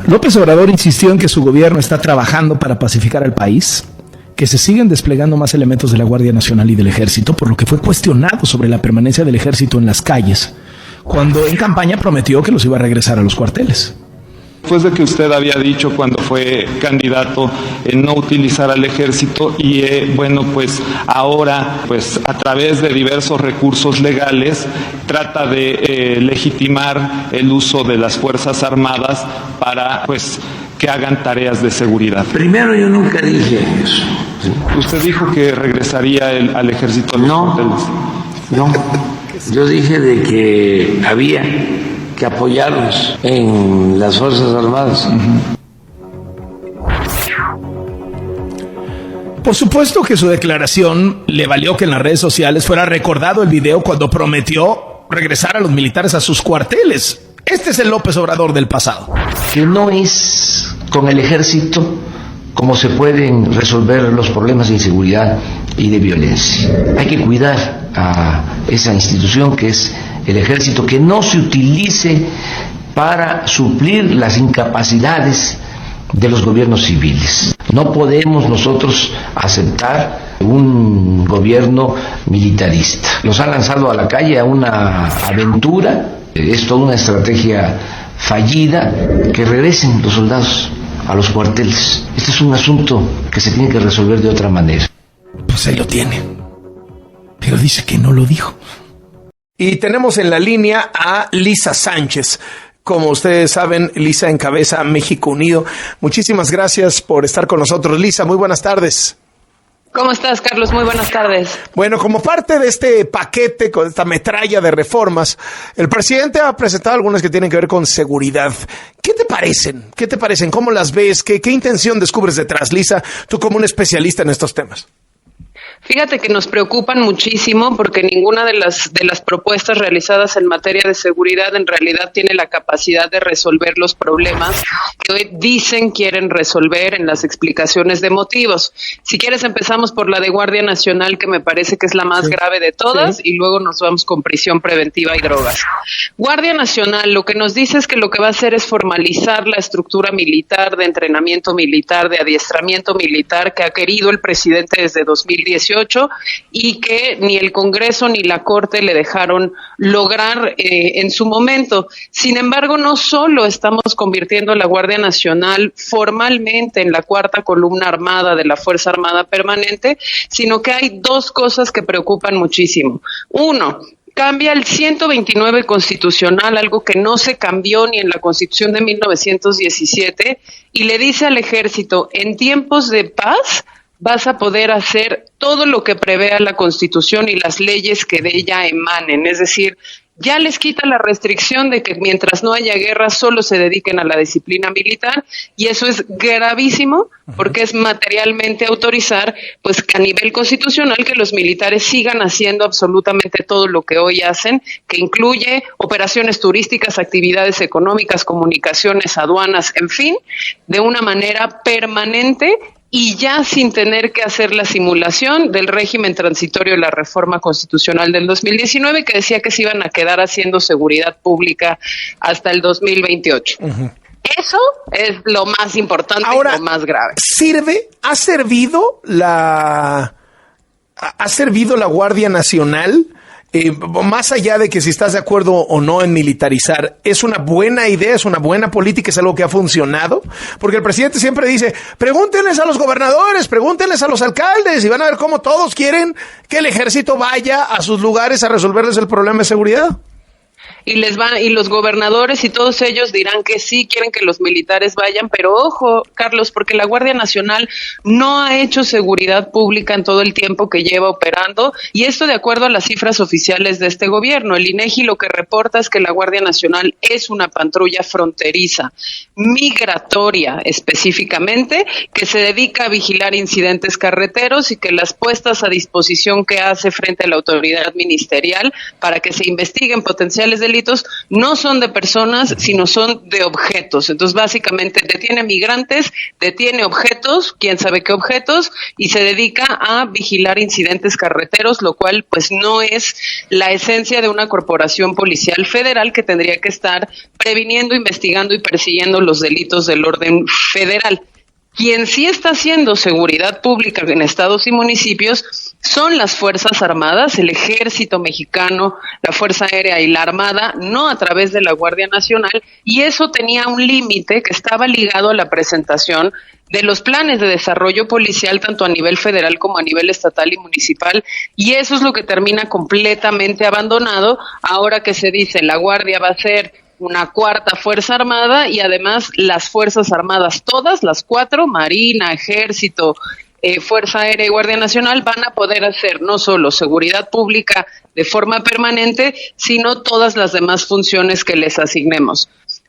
López Obrador insistió en que su gobierno está trabajando para pacificar al país, que se siguen desplegando más elementos de la Guardia Nacional y del Ejército, por lo que fue cuestionado sobre la permanencia del Ejército en las calles, cuando en campaña prometió que los iba a regresar a los cuarteles. Después de que usted había dicho cuando fue candidato en no utilizar al ejército y pues ahora pues a través de diversos recursos legales trata de legitimar el uso de las Fuerzas Armadas para pues que hagan tareas de seguridad. Primero, yo nunca dije eso. ¿Sí? Usted dijo que regresaría al ejército a los cuarteles. No, yo dije de que había que apoyarlos en las Fuerzas Armadas. Por supuesto que su declaración le valió que en las redes sociales fuera recordado el video cuando prometió regresar a los militares a sus cuarteles. Este es el López Obrador del pasado. Que no es con el ejército como se pueden resolver los problemas de inseguridad y de violencia. Hay que cuidar a esa institución que es el ejército, que no se utilice para suplir las incapacidades de los gobiernos civiles. No podemos nosotros aceptar un gobierno militarista. Los ha lanzado a la calle a una aventura, es toda una estrategia fallida, que regresen los soldados a los cuarteles. Este es un asunto que se tiene que resolver de otra manera. Pues ahí lo tiene, pero dice que no lo dijo. Y tenemos en la línea a Lisa Sánchez. Como ustedes saben, Lisa encabeza México Unido. Muchísimas gracias por estar con nosotros. Lisa, muy buenas tardes. ¿Cómo estás, Carlos? Muy buenas tardes. Bueno, como parte de este paquete, con esta metralla de reformas, el presidente ha presentado algunas que tienen que ver con seguridad. ¿Qué te parecen? ¿Qué te parecen? ¿Cómo las ves? ¿Qué intención descubres detrás, Lisa, tú como un especialista en estos temas? Fíjate que nos preocupan muchísimo porque ninguna de las propuestas realizadas en materia de seguridad en realidad tiene la capacidad de resolver los problemas que hoy dicen quieren resolver en las explicaciones de motivos. Si quieres empezamos por la de Guardia Nacional, que me parece que es la más grave de todas, y luego nos vamos con prisión preventiva y drogas. Guardia Nacional lo que nos dice es que lo que va a hacer es formalizar la estructura militar, de entrenamiento militar, de adiestramiento militar que ha querido el presidente desde 2018 y que ni el Congreso ni la Corte le dejaron lograr en su momento. Sin embargo, no solo estamos convirtiendo a la Guardia Nacional formalmente en la cuarta columna armada de la Fuerza Armada Permanente, sino que hay dos cosas que preocupan muchísimo. Uno, cambia el 129 constitucional, algo que no se cambió ni en la Constitución de 1917, y le dice al Ejército, en tiempos de paz vas a poder hacer todo lo que prevea la Constitución y las leyes que de ella emanen. Es decir, ya les quita la restricción de que mientras no haya guerra solo se dediquen a la disciplina militar, y eso es gravísimo porque es materialmente autorizar pues que a nivel constitucional que los militares sigan haciendo absolutamente todo lo que hoy hacen, que incluye operaciones turísticas, actividades económicas, comunicaciones, aduanas, en fin, de una manera permanente y ya sin tener que hacer la simulación del régimen transitorio de la reforma constitucional del 2019 que decía que se iban a quedar haciendo seguridad pública hasta el 2028. Eso es lo más importante. Ahora, y lo más grave. ¿Ha servido la Guardia Nacional? Más allá de que si estás de acuerdo o no en militarizar, ¿es una buena idea, es una buena política, es algo que ha funcionado? Porque el presidente siempre dice, pregúntenles a los gobernadores, pregúntenles a los alcaldes, y van a ver cómo todos quieren que el ejército vaya a sus lugares a resolverles el problema de seguridad. Y los gobernadores y todos ellos dirán que sí, quieren que los militares vayan, pero ojo, Carlos, porque la Guardia Nacional no ha hecho seguridad pública en todo el tiempo que lleva operando, y esto de acuerdo a las cifras oficiales de este gobierno. El INEGI lo que reporta es que la Guardia Nacional es una patrulla fronteriza, migratoria específicamente, que se dedica a vigilar incidentes carreteros y que las puestas a disposición que hace frente a la autoridad ministerial para que se investiguen potenciales delitos delitos no son de personas, sino son de objetos. Entonces, básicamente, detiene migrantes, detiene objetos, quién sabe qué objetos, y se dedica a vigilar incidentes carreteros, lo cual, pues, no es la esencia de una corporación policial federal que tendría que estar previniendo, investigando y persiguiendo los delitos del orden federal. Quien sí está haciendo seguridad pública en estados y municipios son las Fuerzas Armadas, el Ejército Mexicano, la Fuerza Aérea y la Armada, no a través de la Guardia Nacional, y eso tenía un límite que estaba ligado a la presentación de los planes de desarrollo policial tanto a nivel federal como a nivel estatal y municipal, y eso es lo que termina completamente abandonado ahora que se dice la Guardia va a ser una cuarta Fuerza Armada y además las Fuerzas Armadas, todas las 4, Marina, Ejército, Fuerza Aérea y Guardia Nacional, van a poder hacer no solo seguridad pública de forma permanente, sino todas las demás funciones que les asignemos.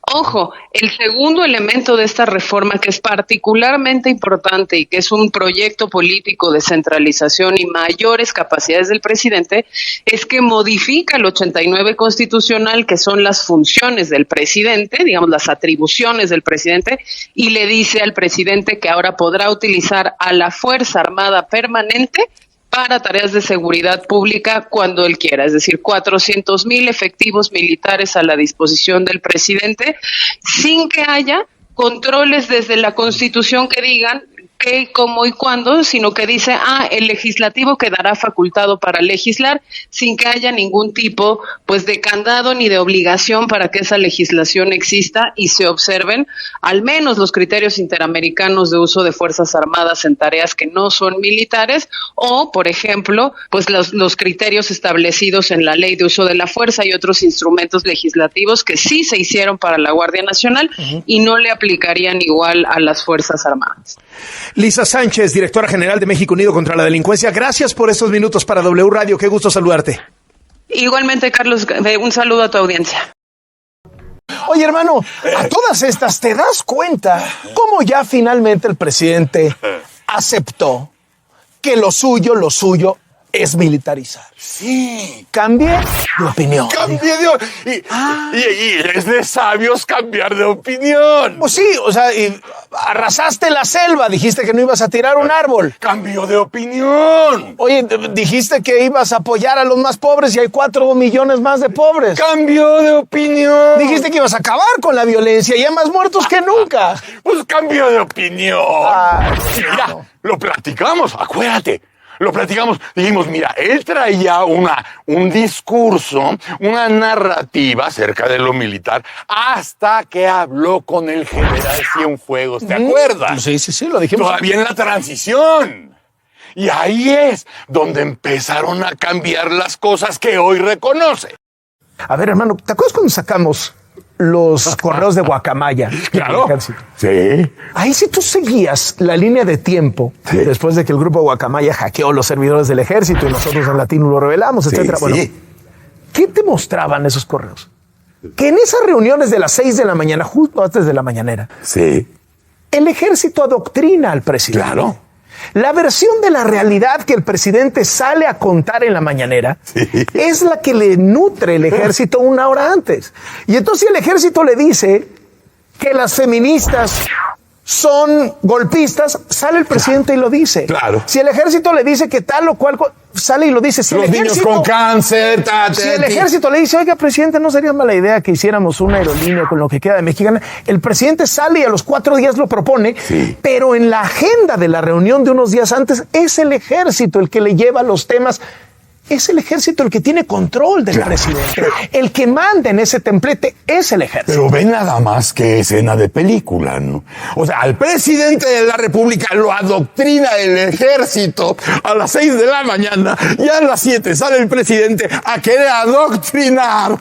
Ojo, el segundo elemento de esta reforma que es particularmente importante y que es un proyecto político de centralización y mayores capacidades del presidente es que modifica el 89 constitucional, que son las funciones del presidente, digamos las atribuciones del presidente, y le dice al presidente que ahora podrá utilizar a la Fuerza Armada Permanente para tareas de seguridad pública cuando él quiera, es decir, 400,000 efectivos militares a la disposición del presidente, sin que haya controles desde la Constitución que digan qué, cómo y cuándo, sino que dice, el legislativo quedará facultado para legislar sin que haya ningún tipo, pues, de candado ni de obligación para que esa legislación exista y se observen al menos los criterios interamericanos de uso de Fuerzas Armadas en tareas que no son militares o, por ejemplo, pues los criterios establecidos en la Ley de Uso de la Fuerza y otros instrumentos legislativos que sí se hicieron para la Guardia Nacional y no le aplicarían igual a las Fuerzas Armadas. Lisa Sánchez, directora general de México Unido contra la Delincuencia, gracias por estos minutos para W Radio. Qué gusto saludarte. Igualmente, Carlos, un saludo a tu audiencia. Oye, hermano, a todas estas, ¿te das cuenta cómo ya finalmente el presidente aceptó que lo suyo es militarizar? Sí. Cambié de opinión. Y es de sabios cambiar de opinión. Pues sí, o sea, arrasaste la selva, dijiste que no ibas a tirar un árbol. Cambio de opinión. Oye, dijiste que ibas a apoyar a los más pobres y hay 4 millones más de pobres. Cambio de opinión. Dijiste que ibas a acabar con la violencia y hay más muertos que nunca. Pues cambio de opinión. Mira, lo platicamos, acuérdate. Lo platicamos, dijimos, mira, él traía un discurso, una narrativa acerca de lo militar, hasta que habló con el general Cienfuegos, ¿te acuerdas? Sí, lo dijimos. Todavía en la transición. Y ahí es donde empezaron a cambiar las cosas que hoy reconoce. A ver, hermano, ¿te acuerdas cuando sacamos los correos de Guacamaya? Claro. Sí. Ahí sí tú seguías la línea de tiempo, después de que el grupo Guacamaya hackeó los servidores del ejército y nosotros en Latino lo revelamos, etcétera. Bueno, ¿qué te mostraban esos correos? Que en esas reuniones de las 6 de la mañana, justo antes de la mañanera, el ejército adoctrina al presidente. Claro. La versión de la realidad que el presidente sale a contar en la mañanera es la que le nutre el ejército una hora antes. Y entonces si el ejército le dice que las feministas son golpistas, sale el presidente y lo dice. Claro. Si el ejército le dice que tal o cual, sale y lo dice. Si los niños con cáncer. Si el ejército le dice, oiga, presidente, no sería mala idea que hiciéramos una aerolínea con lo que queda de Mexicana. El presidente sale y a los 4 días lo propone, pero en la agenda de la reunión de unos días antes es el ejército el que le lleva los temas. Es el ejército el que tiene control del presidente. El que manda en ese templete es el ejército. Pero ve nada más que escena de película, ¿no? O sea, al presidente de la República lo adoctrina el ejército a las 6 de la mañana y a las 7 sale el presidente a querer adoctrinar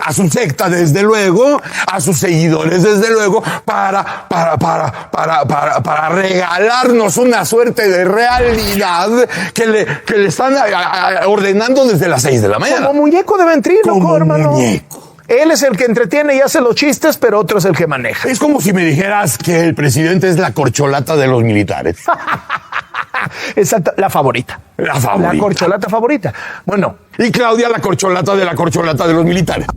a su secta, desde luego, a sus seguidores, desde luego, para regalarnos una suerte de realidad que le están ordenando desde las 6 de la mañana. Como muñeco de ventríloco, hermano. Muñeco. Él es el que entretiene y hace los chistes, pero otro es el que maneja. Es como si me dijeras que el presidente es la corcholata de los militares. Exacto, la favorita. La favorita. La corcholata favorita. Bueno. Y Claudia, la corcholata de los militares.